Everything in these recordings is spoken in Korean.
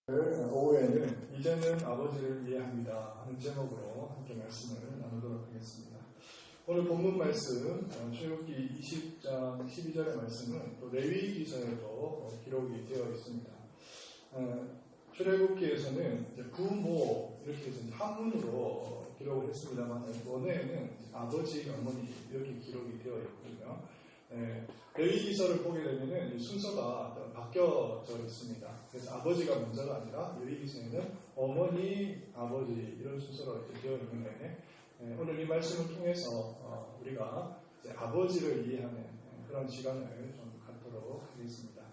오후에는 이제는 아버지를 이해합니다 하는 제목으로 함께 말씀을 나누도록 하겠습니다. 오늘 본문 말씀 출애굽기 20장 12절의 말씀은 또 레위기서에도 기록이 되어 있습니다. 출애굽기에서는 부모 이렇게 해서 한문으로 기록을 했습니다만 원어에는 아버지, 어머니 이렇게 기록이 되어 있거든요. 레위기서를 보게 되면은 순서가 바뀌어져 있습니다. 그래서 아버지가 먼저가 아니라 레위기서에는 어머니, 아버지 이런 순서로 되어 있는데 오늘 이 말씀을 통해서 우리가 이제 아버지를 이해하는 그런 시간을 좀 갖도록 하겠습니다.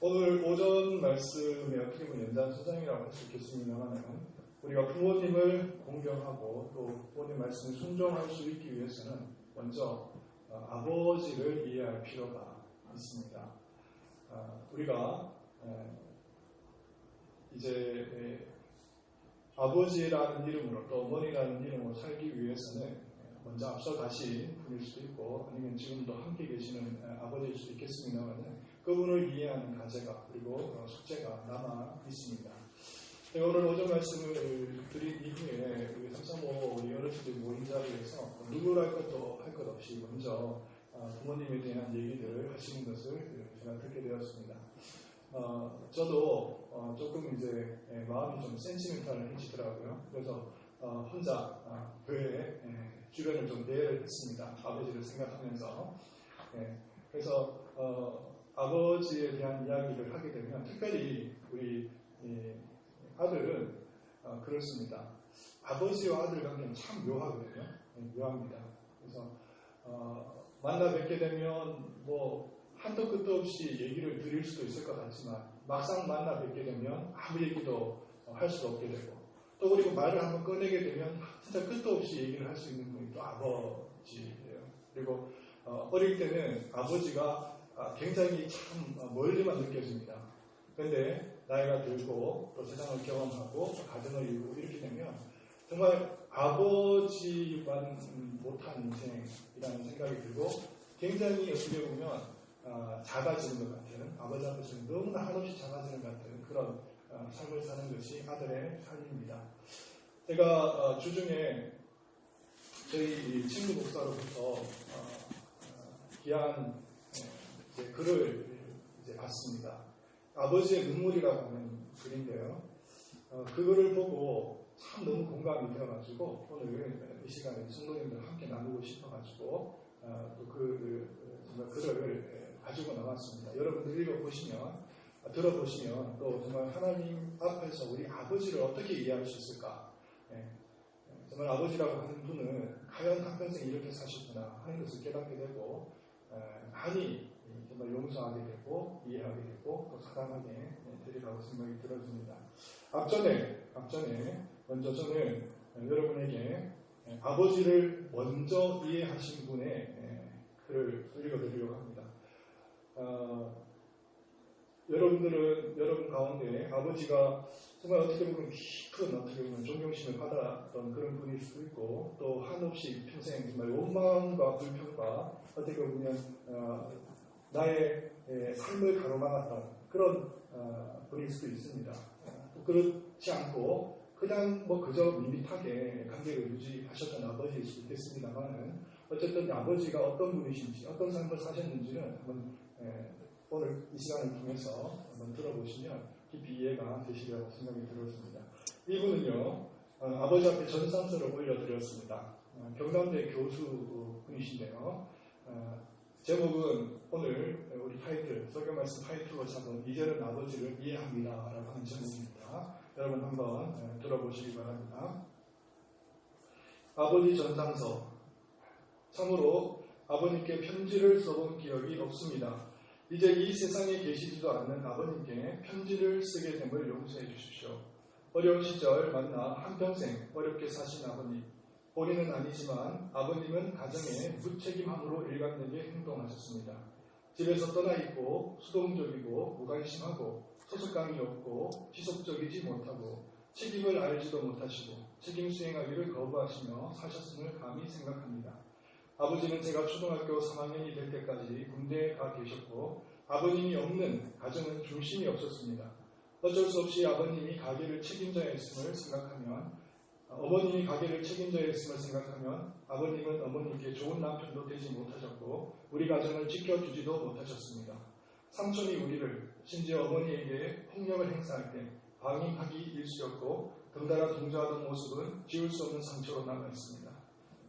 오늘 오전 말씀에 어떻게 보면 연장선상이라고 할 수 있겠습니다만 우리가 부모님을 공경하고 또 부모님 말씀을 순종할 수 있기 위해서는 먼저 아버지를 이해할 필요가 있습니다. 우리가 이제 아버지라는 이름으로 또 어머니라는 이름으로 살기 위해서는 먼저 앞서 가신 분일 수도 있고 아니면 지금도 함께 계시는 아버지일 수도 있겠습니다만 그분을 이해하는 과제가 그리고 숙제가 남아 있습니다. 오늘 오전 말씀을 드린 이후에 우리 335 우리 어르신들 모인 자리에서 누구랄 것도 할 것 없이 먼저 부모님에 대한 얘기들을 하시는 것을 제가 듣게 되었습니다. 저도 조금 이제 마음이 좀 센티멘탈해지더라고요. 그래서 혼자 교회에 주변을 좀 대여를 했습니다. 아버지를 생각하면서. 그래서 아버지에 대한 이야기를 하게 되면 특별히 우리 아들은 그렇습니다. 아버지와 아들 관계는 참 묘하거든요. 묘합니다. 그래서 만나 뵙게 되면 뭐 한도 끝도 없이 얘기를 드릴 수도 있을 것 같지만 막상 만나 뵙게 되면 아무 얘기도 할 수도 없게 되고 또 그리고 말을 한번 꺼내게 되면 진짜 끝도 없이 얘기를 할 수 있는 분이 또 아버지예요. 그리고 어릴 때는 아버지가 굉장히 참 멀리만 느껴집니다. 그런데 나이가 들고 또 세상을 경험하고 가정을 이루고 이렇게 되면 정말 아버지만 못한 인생이라는 생각이 들고 굉장히 어떻게 보면 작아지는 것 같은 아버지 앞에서는 너무나 한없이 작아지는 것 같은 그런 삶을 사는 것이 아들의 삶입니다. 제가 주중에 저희 친구 목사로부터 귀한 글을 봤습니다. 아버지의 눈물이라고 하는 글인데요. 그 글을 보고 참 너무 공감이 되어가지고 오늘 이 시간에 성도님들 함께 나누고 싶어가지고 또 정말 글을 가지고 나왔습니다. 여러분들 읽어보시면 들어보시면 또 정말 하나님 앞에서 우리 아버지를 어떻게 이해할 수 있을까? 정말 아버지라고 하는 분은 과연 한평생 이렇게 사셨구나 하는 것을 깨닫게 되고 많이 정말 용서하게 되고 이해하게 되고 또 사랑하게 되리라고 생각이 들어집니다. 앞전에 먼저 저는 여러분에게 아버지를 먼저 이해하신 분의 글을 읽어드리려고 합니다. 여러분 가운데 아버지가 정말 어떻게 보면 큰 어떻게 보면 존경심을 받았던 그런 분일 수도 있고 또 한없이 평생 정말 원망과 불평과 어떻게 보면 나의 삶을 가로막았던 그런 분일 수도 있습니다. 그렇지 않고 그냥 그저 밋밋하게 관계를 유지하셨던 아버지일 수도 있겠습니다만 어쨌든 아버지가 어떤 분이신지 어떤 삶을 사셨는지는 한번 오늘 이 시간을 통해서 한번 들어보시면 깊이 이해가 되시리라고 생각이 들었습니다. 이분은요 아버지 앞에 전산서를 올려드렸습니다. 경남대 교수 분이신데요. 제목은 오늘 우리 타이틀, 설교말씀 타이틀로 잡은 이제는 아버지를 이해합니다 라고 하는 제목입니다. 여러분 한번 들어보시기 바랍니다. 아버지 전상서. 참으로 아버님께 편지를 써본 기억이 없습니다. 이제 이 세상에 계시지도 않는 아버님께 편지를 쓰게 됨을 용서해 주십시오. 어려운 시절 만나 한평생 어렵게 사신 아버님. 본인은 아니지만 아버님은 가정에 무책임함으로 일관되게 행동하셨습니다. 집에서 떠나 있고 수동적이고 무관심하고 소속감이 없고 지속적이지 못하고 책임을 알지도 못하시고 책임 수행하기를 거부하시며 사셨음을 감히 생각합니다. 아버지는 제가 초등학교 3학년이 될 때까지 군대에 가 계셨고 아버님이 없는 가정은 중심이 없었습니다. 어쩔 수 없이 아버님이 가게를 책임져야 했음을 생각하면, 어머님이 가게를 책임져야 했음을 생각하면 아버님은 어머니께 좋은 남편도 되지 못하셨고 우리 가정을 지켜주지도 못하셨습니다. 삼촌이 우리를, 심지어 어머니에게 폭력을 행사할 때 방임하기 일쑤였고 덩달아 동조하던 모습은 지울 수 없는 상처로 남아있습니다.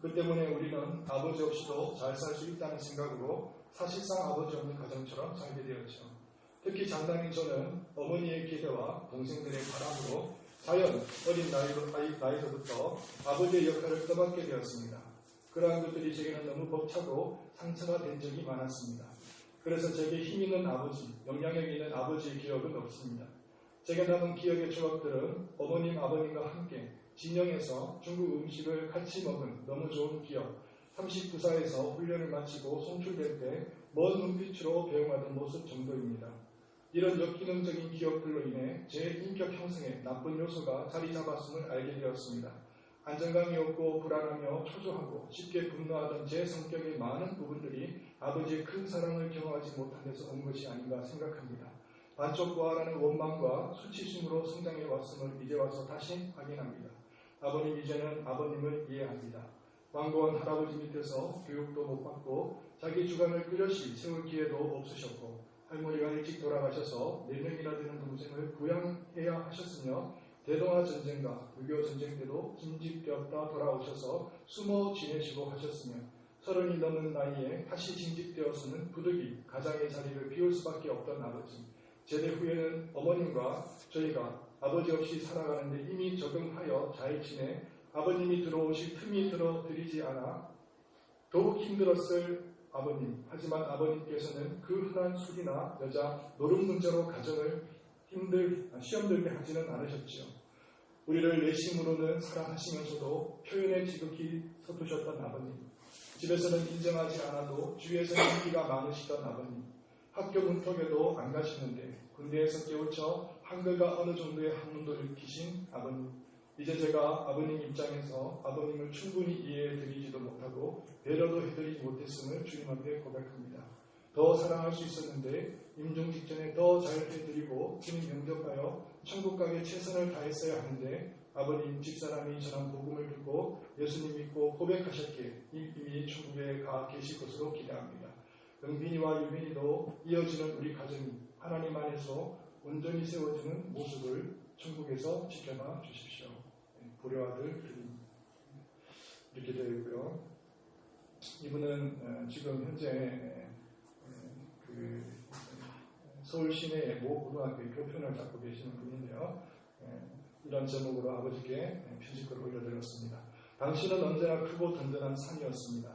그 때문에 우리는 아버지 없이도 잘 살 수 있다는 생각으로 사실상 아버지 없는 가정처럼 살게 되었죠. 특히 장남인 저는 어머니의 기대와 동생들의 바람으로 자연 어린 나이로부터 아버지의 역할을 떠맡게 되었습니다. 그러한 것들이 제게는 너무 벅차고 상처가 된 적이 많았습니다. 그래서 제게 힘 있는 아버지, 영향력 있는 아버지의 기억은 없습니다. 제게 남은 기억의 조각들은 어머님, 아버님과 함께 진영에서 중국 음식을 같이 먹은 너무 좋은 기억, 39사에서 훈련을 마치고 송출될 때 먼 눈빛으로 배웅하던 모습 정도입니다. 이런 역기능적인 기억들로 인해 제 인격 형성에 나쁜 요소가 자리 잡았음을 알게 되었습니다. 안정감이 없고 불안하며 초조하고 쉽게 분노하던 제 성격의 많은 부분들이 아버지의 큰 사랑을 경험하지 못한 데서 온 것이 아닌가 생각합니다. 반쪽부하라는 원망과 수치심으로 성장해 왔음을 이제 와서 다시 확인합니다. 아버님, 이제는 아버님을 이해합니다. 완고한 할아버지 밑에서 교육도 못 받고 자기 주관을 뚜렷이 세울 기회도 없으셨고 할머니가 일찍 돌아가셔서 4명이나 되는 동생을 부양해야 하셨으며 대동아 전쟁과 6.25 전쟁 때도 징집되었다 돌아오셔서 숨어 지내시고 하셨으며 30이 넘은 나이에 다시 징집되어서는 부득이 가장의 자리를 비울 수밖에 없던 아버지. 제대 후에는 어머님과 저희가 아버지 없이 살아가는데 이미 적응하여 잘 지내 아버님이 들어오실 틈이 들어드리지 않아 더욱 힘들었을 아버님. 하지만 아버님께서는 그 흔한 술이나 여자, 노름 문제로 가정을 시험들게 하지는 않으셨지요. 우리를 내심으로는 사랑하시면서도 표현에 지극히 서두셨던 아버님. 집에서는 인정하지 않아도 주위에서는 인기가 많으시던 아버님. 학교 문턱에도 안 가시는데 군대에서 깨우쳐 한글과 어느 정도의 한문도 익히신 아버님. 이제 제가 아버님 입장에서 아버님을 충분히 이해해드리지도 못하고 배려도 해드리지 못했음을 주님 앞에 고백합니다. 더 사랑할 수 있었는데 임종 직전에 더 잘해드리고 주님 영접하여 천국 가게 최선을 다했어야 하는데 아버님 집사람이 전한 복음을 듣고 예수님 믿고 고백하셨기에 이미 천국에 가 계실 것으로 기대합니다. 영빈이와 유빈이도 이어지는 우리 가정이 하나님 안에서 온전히 세워지는 모습을 천국에서 지켜봐 주십시오. 불효아들 이렇게 되어 있고요. 이분은 지금 현재 서울 시내의 모 고등학교의 교편을 맡고 계시는 분인데요. 이런 제목으로 아버지께 편지글을 올려드렸습니다. 당신은 언제나 크고 든든한 산이었습니다.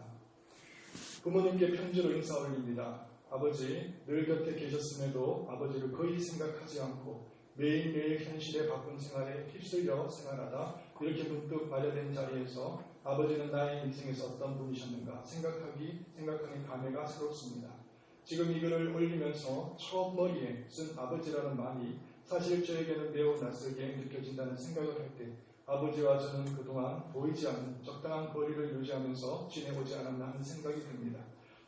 부모님께 편지로 인사 올립니다. 아버지, 늘 곁에 계셨음에도 아버지를 거의 생각하지 않고 매일매일 현실의 바쁜 생활에 휩쓸려 생활하다 이렇게 문득 마련된 자리에서 아버지는 나의 인생에서 어떤 분이셨는가 생각하니 감회가 새롭습니다. 지금 이 글을 올리면서 처음 머리에 쓴 아버지라는 말이 사실 저에게는 매우 낯설게 느껴진다는 생각을 할 때 아버지와 저는 그동안 보이지 않는 적당한 거리를 유지하면서 지내오지 않았나 하는 생각이 듭니다.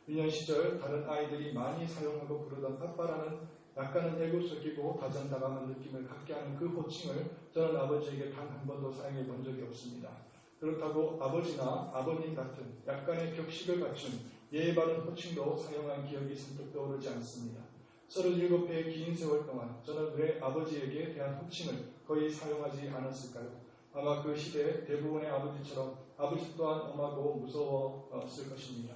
유년 시절 다른 아이들이 많이 사용하고 부르던 아빠라는 약간은 애고 섞이고 다정다감한 느낌을 갖게 하는 그 호칭을 저는 아버지에게 단 한 번도 사용해 본 적이 없습니다. 그렇다고 아버지나 아버님 같은 약간의 격식을 갖춘 예의 바른 호칭도 사용한 기억이 선뜻 떠오르지 않습니다. 37회의 긴 세월 동안 저는 왜 아버지에게 대한 호칭을 거의 사용하지 않았을까요? 아마 그 시대 대부분의 아버지처럼 아버지 또한 엄하고 무서웠을 것입니다.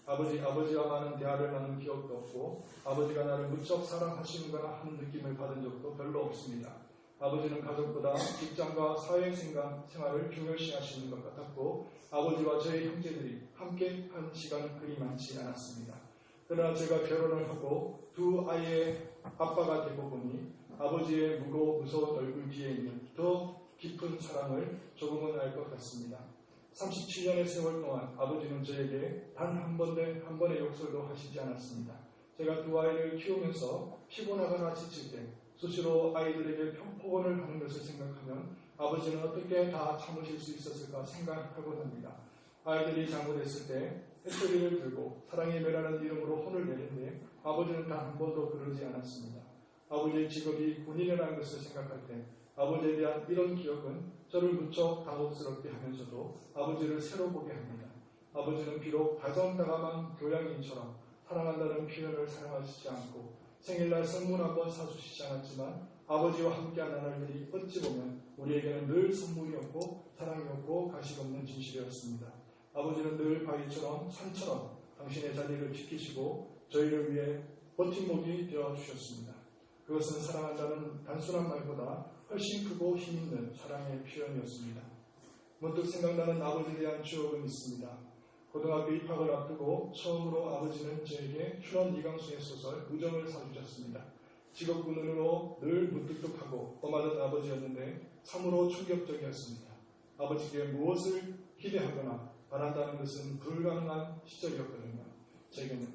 아버지와 많은 대화를 나눈 기억도 없고 아버지가 나를 무척 사랑하시는구나 하는 느낌을 받은 적도 별로 없습니다. 아버지는 가족보다 직장과 사회생활을 중요시 하시는 것 같았고 아버지와 저의 형제들이 함께 한 시간은 그리 많지 않았습니다. 그러나 제가 결혼을 하고 두 아이의 아빠가 되고 보니 아버지의 무거운 얼굴 뒤에 있는 더 깊은 사랑을 조금은 알 것 같습니다. 37년의 세월 동안 아버지는 저에게 단 한 번의 욕설도 하시지 않았습니다. 제가 두 아이를 키우면서 피곤하거나 지칠 때 수시로 아이들에게 폭언을 하는 것을 생각하면 아버지는 어떻게 다 참으실 수 있었을까 생각하곤 합니다. 아이들이 잘못했을 때 햇소리를 들고 사랑의 매라는 이름으로 혼을 내는데 아버지는 단 한 번도 그러지 않았습니다. 아버지의 직업이 군인이라는 것을 생각할 때 아버지에 대한 이런 기억은 저를 무척 당혹스럽게 하면서도 아버지를 새로 보게 합니다. 아버지는 비록 다정다감한 교양인처럼 사랑한다는 표현을 사용하시지 않고 생일날 선물 한번 사주시지 않았지만 아버지와 함께한 나날들이 어찌 보면 우리에게는 늘 선물이었고 사랑이었고 가식없는 진실이었습니다. 아버지는 늘 바위처럼 산처럼 당신의 자리를 지키시고 저희를 위해 버팀목이 되어주셨습니다. 그것은 사랑한다는 단순한 말보다 훨씬 크고 힘있는 사랑의 표현이었습니다. 문득 생각나는 아버지에 대한 추억은 있습니다. 고등학교 입학을 앞두고 처음으로 아버지는 저에게 휴먼 이강수의 소설 우정을 사주셨습니다. 직업군인으로 늘 무뚝뚝하고 엄하던 아버지였는데 참으로 충격적이었습니다. 아버지께 무엇을 기대하거나 바란다는 것은 불가능한 시절이었거든요. 제게는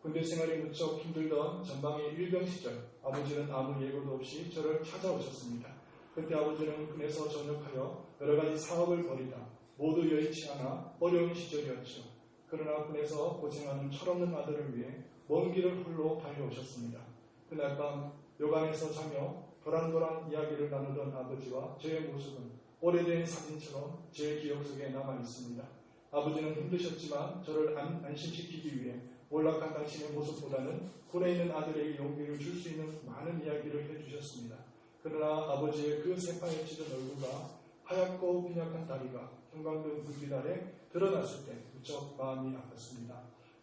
군대 생활이 무척 힘들던 전방의 일병 시절 아버지는 아무 예고도 없이 저를 찾아오셨습니다. 그때 아버지는 군에서 전역하여 여러 가지 사업을 벌이다 모두 여의치 않아 어려운 시절이었죠. 그러나 군에서 고생하는 철없는 아들을 위해 먼 길을 홀로 달려오셨습니다. 그날 밤 요강에서 자며 도란도란 이야기를 나누던 아버지와 저의 모습은 오래된 사진처럼 제 기억 속에 남아 있습니다. 아버지는 힘드셨지만 저를 안심시키기 위해 몰락한 당신의 모습보다는 군에 있는 아들에게 용기를 줄 수 있는 많은 이야기를 해주셨습니다. 그러나 아버지의 그 새파랗지던 얼굴과 하얗고 빈약한 다리가 형광등 불빛 아래 드러났을 때 무척 마음이 아팠습니다.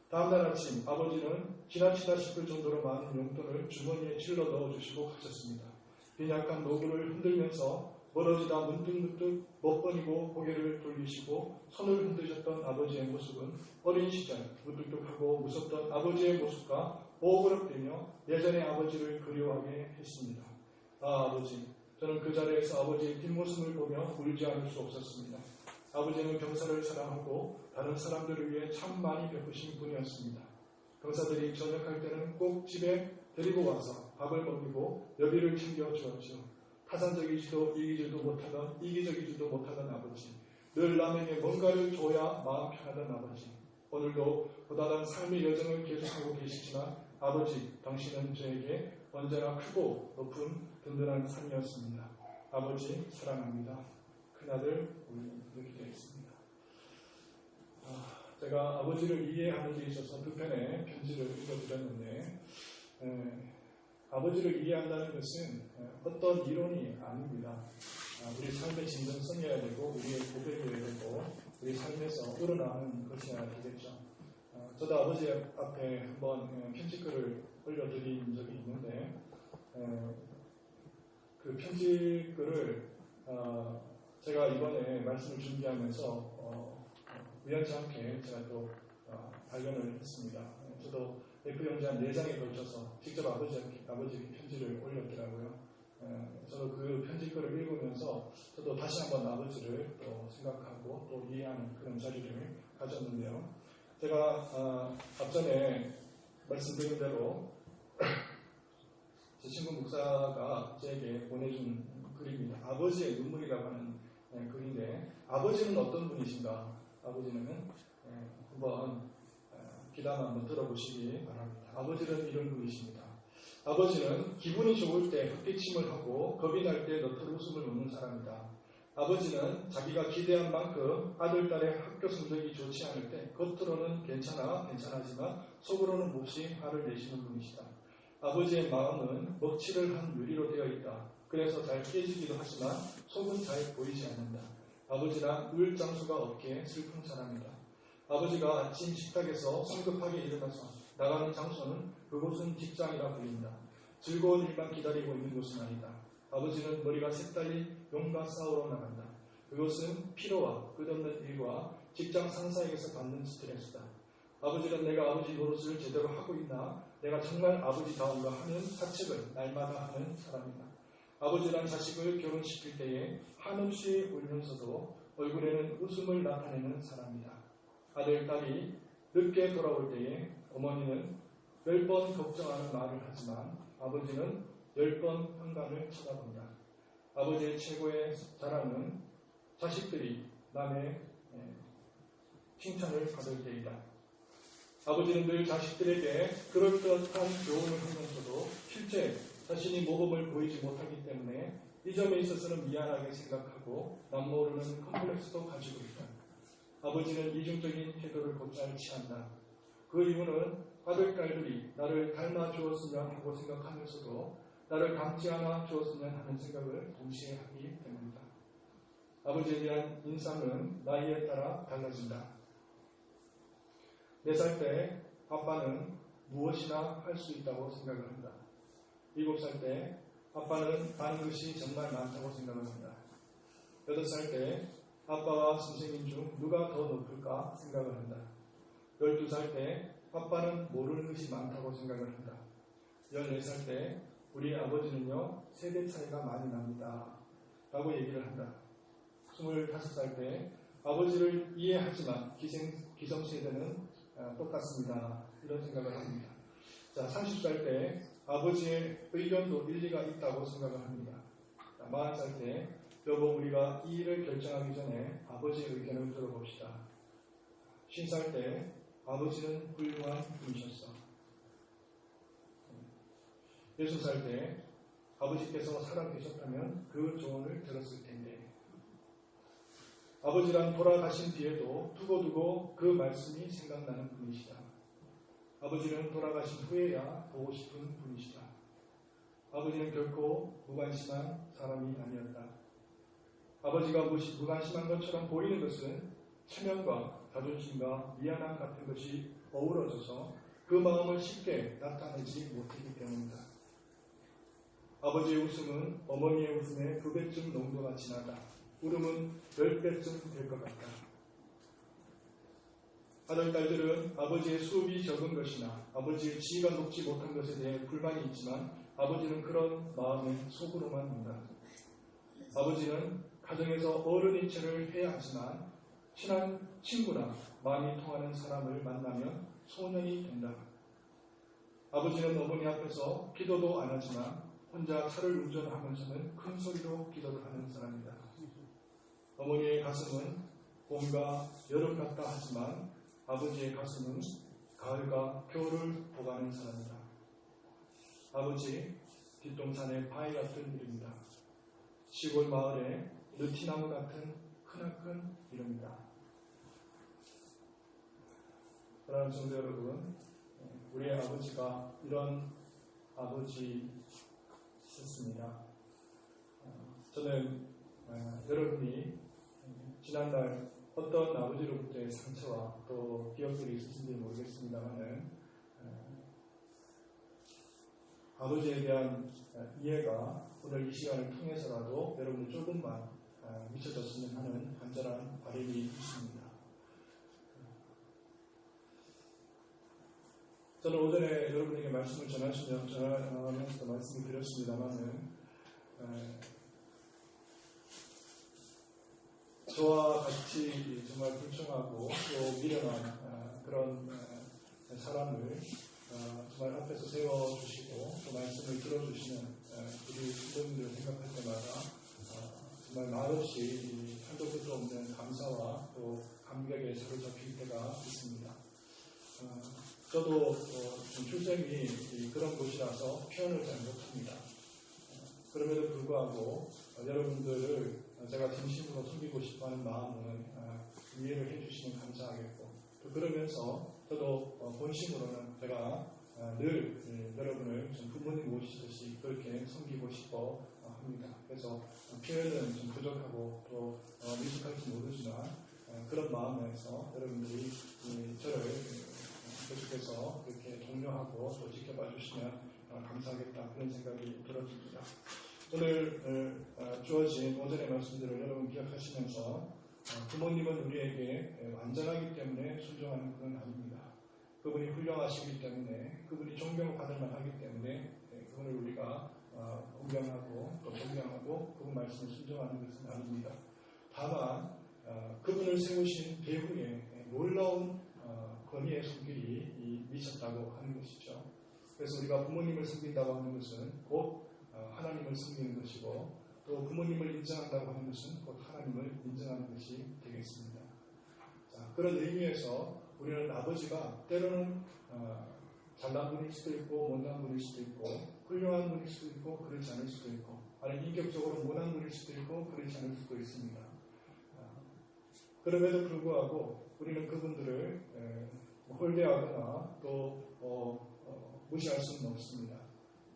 다음날 아침 아버지는 지나치다 싶을 정도로 많은 용돈을 주머니에 찔러 넣어주시고 가셨습니다. 빈약한 노구를 흔들면서 멀어지다 문득문득 몇 번이고 고개를 돌리시고 손을 흔드셨던 아버지의 모습은 어린 시절 무뚝뚝하고 무섭던 아버지의 모습과 오그럭대며 예전의 아버지를 그리워하게 했습니다. 아버지, 저는 그 자리에서 아버지의 뒷모습을 보며 울지 않을 수 없었습니다. 아버지는 병사를 사랑하고 다른 사람들을 위해 참 많이 베푸신 분이었습니다. 병사들이 전역할 때는 꼭 집에 데리고 와서 밥을 먹이고 여비를 챙겨주었죠. 타산적이지도 이기적이지도 못하던 아버지, 늘 남에게 뭔가를 줘야 마음 편하던 아버지, 오늘도 고단한 삶의 여정을 계속하고 계시지만 아버지, 당신은 저에게 언제나 크고 높은 든든한 산이었습니다. 아버지 사랑합니다. 큰아들 이렇게 되어 있습니다. 제가 아버지를 이해하는 데 있어서 두 편의 편지를 읽어드렸는데 아버지를 이해한다는 것은 어떤 이론이 아닙니다. 우리 삶의 진정성이어야 되고 우리의 고백이어야 되고 우리 삶에서 우러나는 것이어야 되겠죠. 저도 아버지 앞에 한번 편지글을 올려드린 적이 있는데 그 편지글을 제가 이번에 말씀을 준비하면서 우연치 않게 제가 또 발견을 했습니다. 저도 F4용지 한 4장에 걸쳐서 직접 아버지에게 편지를 올렸더라고요. 저도 그 편지글을 읽으면서 저도 다시 한번 아버지를 또 생각하고 또 이해하는 그런 자리를 가졌는데요. 제가 앞전에 말씀드린 대로 제 친구 목사가 제게 보내준 글입니다. 아버지의 눈물이라고 하는 글인데 아버지는 어떤 분이신가? 아버지는 한번 기담 한번 들어보시기 바랍니다. 아버지는 이런 분이십니다. 아버지는 기분이 좋을 때 헛기침을 하고 겁이 날 때 너털 웃음을 놓는 사람이다. 아버지는 자기가 기대한 만큼 아들, 딸의 학교 성적이 좋지 않을 때 겉으로는 괜찮아지만 속으로는 몹시 화를 내시는 분이시다. 아버지의 마음은 먹칠을 한 유리로 되어 있다. 그래서 잘 깨지기도 하지만 속은 잘 보이지 않는다. 아버지란 울장수가 없기에 슬픈 사람이다. 아버지가 아침 식탁에서 성급하게 일어나서 나가는 장소는 그곳은 직장이라 불린다. 즐거운 일만 기다리고 있는 곳은 아니다. 아버지는 머리가 색달리 용과 싸우러 나간다. 그것은 피로와 끝없는 일과 직장 상사에게서 받는 스트레스다. 아버지는 내가 아버지 노릇을 제대로 하고 있나, 내가 정말 아버지다운가 하는 사책을 날마다 하는 사람이다. 아버지란 자식을 결혼시킬 때에 한없이 울면서도 얼굴에는 웃음을 나타내는 사람이다. 아들, 딸이 늦게 돌아올 때에 어머니는 10번 걱정하는 말을 하지만 아버지는 10번 현관을 쳐다본다. 아버지의 최고의 자랑은 자식들이 남의 칭찬을 받을 때이다. 아버지는 늘 자식들에게 그럴듯한 교훈을 하면서도 실제 자신이 모범을 보이지 못하기 때문에 이 점에 있어서는 미안하게 생각하고 남모르는 컴플렉스도 가지고 있다. 아버지는 이중적인 태도를 곧잘 취한다. 그 이유는 아들딸들이 나를 닮아 주었으면 하고 생각하면서도 나를 닮지 않아 주었으면 하는 생각을 동시에 하기 때문이다. 아버지에 대한 인상은 나이에 따라 달라진다. 4살 때 아빠는 무엇이나 할 수 있다고 생각을 한다. 7살 때 아빠는 아는 것이 정말 많다고 생각을 한다. 8살 때 아빠와 선생님 중 누가 더 높을까 생각을 한다. 12살 때 아빠는 모르는 것이 많다고 생각을 한다. 14살 때 우리 아버지는요 3대 차이가 많이 납니다 라고 얘기를 한다. 25살 때 아버지를 이해하지만 기성세대는 똑같습니다. 이런 생각을 합니다. 자, 30살 때 아버지의 의견도 일리가 있다고 생각을 합니다. 40살 때 여보 우리가 이 일을 결정하기 전에 아버지의 의견을 들어봅시다. 50살 때 아버지는 훌륭한 분이셨어. 60살 때 아버지께서 살아계셨다면 그 조언을 들었을 텐데 아버지랑 돌아가신 뒤에도 두고두고 그 말씀이 생각나는 분이시다. 아버지는 돌아가신 후에야 보고 싶은 분이시다. 아버지는 결코 무관심한 사람이 아니었다. 아버지가 무관심한 것처럼 보이는 것은 체면과 자존심과 미안함 같은 것이 어우러져서 그 마음을 쉽게 나타내지 못하기 때문이다. 아버지의 웃음은 어머니의 웃음의 2배쯤 농도가 진하다. 울음은 10배쯤 될 것 같다. 아들, 딸들은 아버지의 수업이 적은 것이나 아버지의 지위가 높지 못한 것에 대해 불만이 있지만 아버지는 그런 마음에 속으로만 한다. 아버지는 가정에서 어른인 체를 해야 하지만 친한 친구나 마음이 통하는 사람을 만나면 소년이 된다. 아버지는 어머니 앞에서 기도도 안 하지만 혼자 차를 운전하면서는 큰 소리로 기도를 하는 사람이다. 어머니의 가슴은 봄과 여름 같다 하지만 아버지의 가슴은 가을과 겨울을 보가는 사람이다. 아버지, 뒷동산의 바위 같은 이름이다. 시골 마을의 느티나무 같은 크나큰 이름이다. 사랑하는 성도 여러분, 우리의 아버지가 이런 아버지였습니다. 저는 여러분이 지난날 어떤 아버지로부터의 상처와 또 기억들이 있으신지 모르겠습니다만 아버지에 대한 이해가 오늘 이 시간을 통해서라도 여러분이 조금만 미쳐졌으면 하는 간절한 바람이 있습니다. 저는 오전에 여러분에게 말씀을 전하면서 말씀을 드렸습니다만 저와 같이 정말 불충하고 또 미련한 그런 사람을 정말 앞에서 세워주시고 또 말씀을 들어주시는 우리 부모님들을 생각할 때마다 정말 말없이 한도 끝도 없는 감사와 또 감격에 사로잡힐 때가 있습니다. 저도 좀 출생이 그런 곳이라서 표현을 잘 못합니다. 그럼에도 불구하고 여러분들을 제가 진심으로 섬기고 싶어하는 마음은 이해를 해주시면 감사하겠고 또 그러면서 저도 본심으로는 제가 늘 여러분을 좀 부모님 모시듯이 그렇게 섬기고 싶어 합니다. 그래서 표현은 좀 부족하고 또 미숙할지 모르지만 그런 마음에서 여러분들이 저를 계속해서 이렇게 독려하고 또 지켜봐 주시면 감사하겠다 그런 생각이 들어집니다. 오늘 주어진 오전의 말씀들을 여러분 기억하시면서 부모님은 우리에게 완전하기 때문에 순종하는 분은 아닙니다. 그분이 훌륭하시기 때문에 그분이 존경받을 만하기 때문에 그분을 우리가 공경하고 또 존경하고 그분 말씀을 순종하는 것은 아닙니다. 다만 그분을 세우신 배후에 놀라운 권위의 손길이 미쳤다고 하는 것이죠. 그래서 우리가 부모님을 섬긴다고 하는 것은 곧 하나님을 섬기는 것이고 또 부모님을 인정한다고 하는 것은 곧 하나님을 인정하는 것이 되겠습니다. 자, 그런 의미에서 우리는 아버지가 때로는 잘난 분일 수도 있고 못난 분일 수도 있고 훌륭한 분일 수도 있고 그렇지 않을 수도 있고 아니 인격적으로 못난 분일 수도 있고 그렇지 않을 수도 있습니다. 그럼에도 불구하고 우리는 그분들을 홀대하거나 또 무시할 수는 없습니다.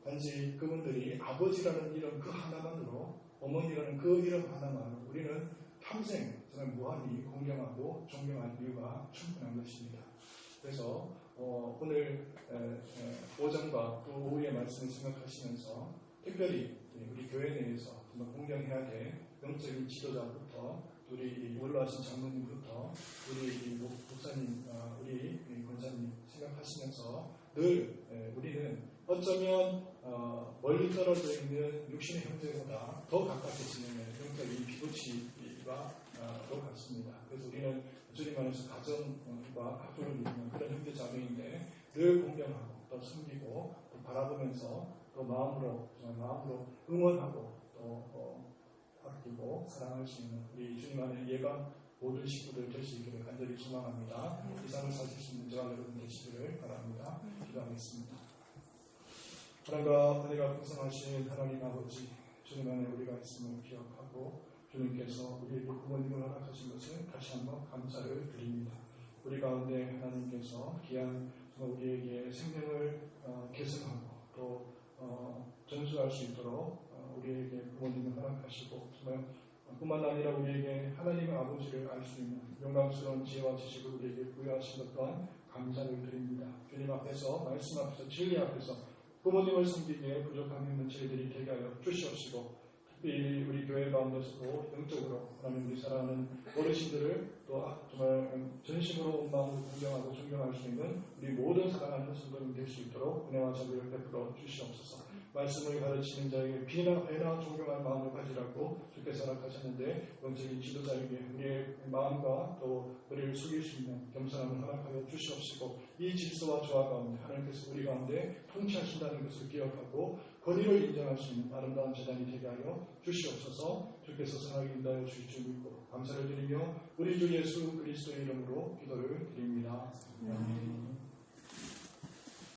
단지 그분들이 아버지라는 이름 그 하나만으로 어머니라는 그 이름 하나만으로 우리는 평생 정말 무한히 공경하고 존경할 이유가 충분한 것입니다. 그래서 오늘 오전과 또 오후의 말씀을 생각하시면서 특별히 우리 교회 내에서 정말 공경해야 될 영적인 지도자부터 우리 원로하신 장로님부터 우리 목사님, 우리 권사님 생각하시면서 늘 우리는 어쩌면 멀리 떨어져 있는 육신의 형제보다 더 가깝게 지내는 영적인 피부치가 더 같습니다. 그래서 우리는 주님 안에서 가정과 가족을 이루는 그런 형제 자매인데 늘 공경하고 또 섬기고 또 바라보면서 또 마음으로 응원하고 또 아끼고 사랑할 수 있는 우리 주님 안에 예감 모든 식구들 될 수 있기를 간절히 소망합니다. 이 삶을 사실 수 있는 저와 여러분 되시기를 바랍니다. 기도하겠습니다. 하나님과 은혜가 풍성하신 하나님 아버지, 주님 안에 우리가 있음을 기억하고 주님께서 우리에게 부모님을 허락하신 것을 다시 한번 감사를 드립니다. 우리 가운데 하나님께서 귀한 우리에게 생명을 계승하고 또 전수할 수 있도록 우리에게 부모님을 허락하시고 정말 뿐만 아니라 우리에게 하나님의 아버지를 알 수 있는 영광스러운 지혜와 지식을 우리에게 부여하신 것 또한 감사를 드립니다. 주님 앞에서 말씀 앞에서 진리 앞에서 부모님을 섬기기에 부족함이 있는 저희들이 되게 하여 주시옵시고 특별히 우리 교회 가운데서도 영적으로 하나님 우리 사랑하는 어르신들을 또 정말 전심으로 온 마음으로 공경하고 존경할 수 있는 우리 모든 사랑하는 성도님 될 수 있도록 은혜와 자비를 베풀어 주시옵소서. 말씀을 가르치는 자에게 배나 존경할 마음을 가지라고 주께서 허락하셨는데 영적인 지도자에게 우리의 마음과 또 우리를 숙일 수 있는 겸손함을 허락하여 주시옵시고 이 질서와 조화 가운데 하나님께서 우리 가운데 통치하신다는 것을 기억하고 권위를 인정할 수 있는 아름다운 재단이 되게 하여 주시옵소서. 주께서 선하게 인도하여 주실 줄 믿고 감사를 드리며 우리 주 예수 그리스도의 이름으로 기도를 드립니다. 아멘.